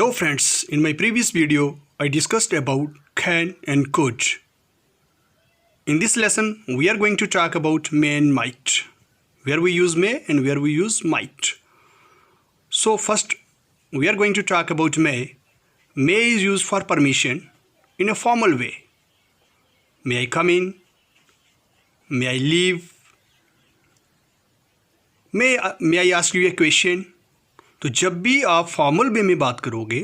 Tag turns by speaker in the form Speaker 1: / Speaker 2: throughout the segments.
Speaker 1: Hello friends, in my previous video I discussed about can and could. In this lesson we are going to talk about may and might, where we use may and where we use might. So first we are going to talk about may. May is used for permission in a formal way. May I come in? May I leave? May I ask you a question? तो जब भी आप formal way में बात करोगे,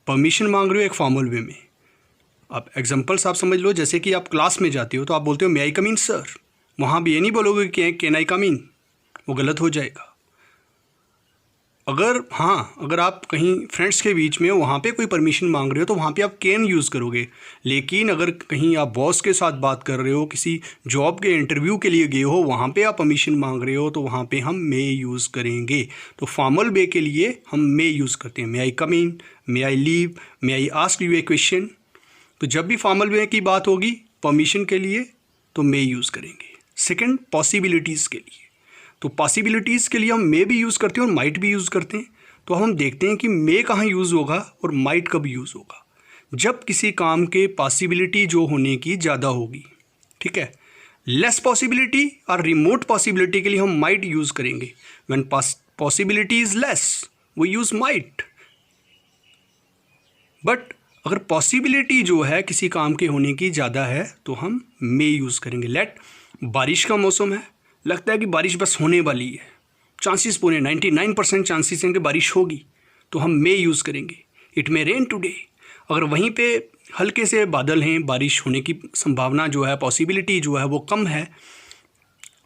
Speaker 1: permission मांग रहे हो एक फॉर्मल वे में, आप एग्जांपल्स आप समझ लो। जैसे कि आप क्लास में जाते हो तो आप बोलते हो मे आई कम इन सर, वहाँ भी ये नहीं बोलोगे कि कैन आई कम इन, वो गलत हो जाएगा। अगर आप कहीं फ्रेंड्स के बीच में हो, वहाँ पे कोई परमिशन मांग रहे हो तो वहाँ पे आप कैन यूज़ करोगे। लेकिन अगर कहीं आप बॉस के साथ बात कर रहे हो, किसी जॉब के इंटरव्यू के लिए गए हो, वहाँ पे आप परमिशन मांग रहे हो तो वहाँ पे हम मे यूज़ करेंगे। तो फॉर्मल वे के लिए हम मे यूज़ करते हैं। May I come in, may I leave, may I ask you a question. तो जब भी फॉर्मल वे की बात होगी परमिशन के लिए तो मे यूज़ करेंगे। सेकेंड, पॉसिबिलिटीज़ के लिए, तो पॉसिबिलिटीज़ के लिए हम मे भी यूज़ करते हैं और माइट भी यूज़ करते हैं। तो हम देखते हैं कि मे कहाँ यूज़ होगा और माइट कब यूज़ होगा। जब किसी काम के पॉसिबिलिटी जो होने की ज़्यादा होगी, ठीक है। लेस पॉसिबिलिटी और रिमोट पॉसिबिलिटी के लिए हम माइट यूज़ करेंगे। When possibility is less we use might. But अगर पॉसिबिलिटी जो है किसी काम के होने की ज़्यादा है तो हम मे यूज़ करेंगे। बारिश का मौसम है, लगता है कि बारिश बस होने वाली है, चांसेस पूरे 99% चांसेस हैं कि बारिश होगी, तो हम मे यूज़ करेंगे। It may rain today. अगर वहीं पे हल्के से बादल हैं, बारिश होने की संभावना जो है, पॉसिबिलिटी जो है वो कम है,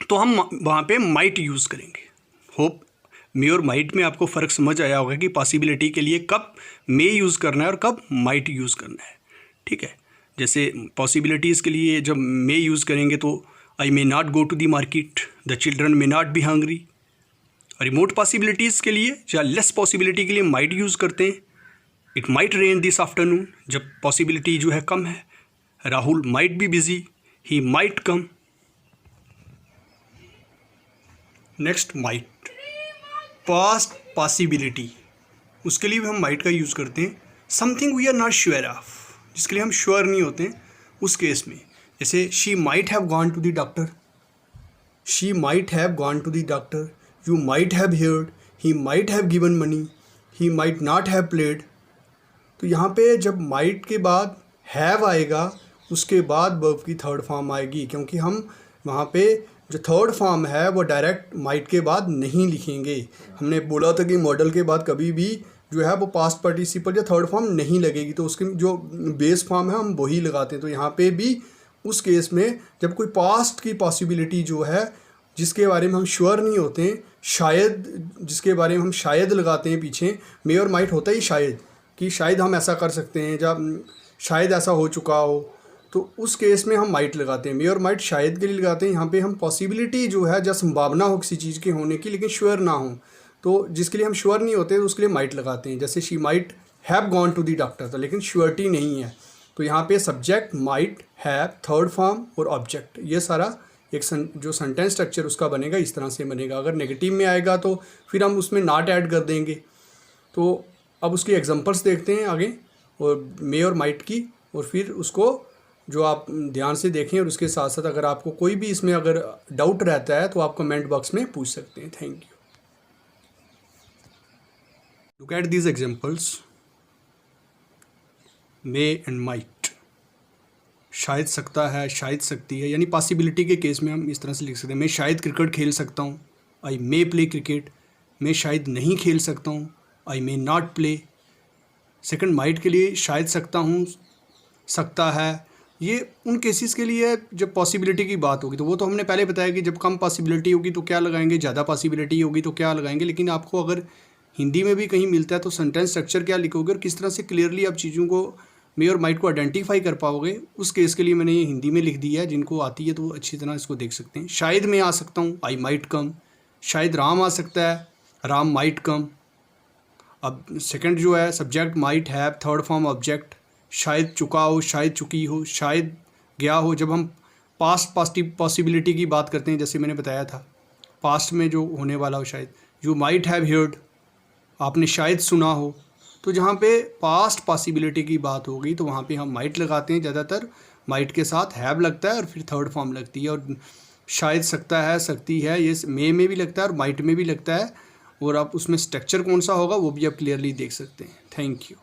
Speaker 1: तो हम वहाँ पे माइट यूज़ करेंगे। होप मे और माइट में आपको फ़र्क समझ आया होगा कि पॉसिबिलिटी के लिए कब मे यूज़ करना है और कब माइट यूज़ करना है, ठीक है। जैसे पॉसिबिलिटीज़ के लिए जब मे यूज़ करेंगे तो I may not go to the market, the children may not be hungry. Remote possibilities के लिए या लेस पॉसिबिलिटी के लिए माइट यूज़ करते हैं। It might rain this afternoon, जब पॉसिबिलिटी जो है कम है। Rahul might be busy, he might come. Next, might past possibility, उसके लिए भी हम माइट का यूज़ करते हैं। Something we are not sure of, जिसके लिए हम श्योर नहीं होते हैं, उस केस में। जैसे she might have gone to the doctor, she might have gone to the doctor, you might have heard, he might have given money, he might not have played. तो यहाँ पे जब माइट के बाद हैव आएगा उसके बाद वर्ब की थर्ड फॉर्म आएगी, क्योंकि हम वहाँ पे जो थर्ड फॉर्म है वो डायरेक्ट माइट के बाद नहीं लिखेंगे। हमने बोला था कि मॉडल के बाद कभी भी जो है वो पास्ट पार्टिसिपल या थर्ड फॉर्म नहीं लगेगी, तो उसकी जो बेस फॉर्म है हम वही लगाते हैं। तो यहाँ पे भी उस केस में जब कोई पास्ट की पॉसिबिलिटी जो है जिसके बारे में हम श्योर नहीं होते हैं, शायद जिसके बारे में हम शायद लगाते हैं पीछे, मे और माइट होता ही शायद, कि शायद हम ऐसा कर सकते हैं, जब शायद ऐसा हो चुका हो, तो उस केस में हम माइट लगाते हैं। मे और माइट शायद के लिए लगाते हैं। यहाँ पे हम पॉसिबिलिटी जो है, जब संभावना हो किसी चीज़ के होने की लेकिन श्योर ना हो, तो जिसके लिए हम श्योर नहीं होते तो उसके लिए माइट लगाते हैं। जैसे she might have gone to the doctor, तो लेकिन श्योरिटी नहीं है, तो यहाँ पे subject might have, third form और ऑब्जेक्ट, ये सारा एक जो सेंटेंस स्ट्रक्चर उसका बनेगा इस तरह से बनेगा। अगर नेगेटिव में आएगा तो फिर हम उसमें नॉट ऐड कर देंगे। तो अब उसकी एग्जांपल्स देखते हैं आगे, और मे और माइट की, और फिर उसको जो आप ध्यान से देखें, और उसके साथ साथ अगर आपको कोई भी इसमें अगर डाउट रहता है तो आप कमेंट बॉक्स में पूछ सकते हैं। Thank you. Look at these examples. May and might, शायद सकता है, शायद सकती है, यानी पॉसिबिलिटी के केस में हम इस तरह से लिख सकते हैं। मैं शायद क्रिकेट खेल सकता हूँ, आई मे प्ले क्रिकेट। मैं शायद नहीं खेल सकता हूँ, I may not play. Second, might के लिए शायद सकता हूँ, सकता है, ये उन केसेस के लिए जब पॉसिबिलिटी की बात होगी। तो वो तो हमने पहले बताया कि जब कम पॉसिबिलिटी होगी तो क्या लगाएंगे, ज़्यादा पॉसिबिलिटी होगी तो क्या लगाएंगे। लेकिन आपको अगर हिंदी में भी कहीं मिलता है तो सेंटेंस स्ट्रक्चर क्या लिखोगे और किस तरह से क्लियरली आप चीज़ों को, मे और माइट को आइडेंटिफाई कर पाओगे, उस केस के लिए मैंने ये हिंदी में लिख दिया है। जिनको आती है तो वो अच्छी तरह इसको देख सकते हैं। शायद मैं आ सकता हूँ, आई माइट कम। शायद राम आ सकता है, राम माइट कम। अब सेकंड जो है subject might have, third form object. शायद चुका हो, शायद चुकी हो, शायद गया हो। जब हम पास्ट पॉसिबिलिटी की बात करते हैं, जैसे मैंने बताया था, पास्ट में जो होने वाला हो, शायद यू माइट हैव हियर्ड, आपने शायद सुना हो। तो जहाँ पे पास्ट पॉसिबिलिटी की बात हो गई तो वहाँ पे हम माइट लगाते हैं ज़्यादातर। माइट के साथ हैव लगता है और फिर थर्ड फॉर्म लगती है। और शायद सकता है, सकती है, ये में भी लगता है और माइट में भी लगता है। और आप उसमें स्ट्रक्चर कौन सा होगा वो भी आप क्लियरली देख सकते हैं। Thank you.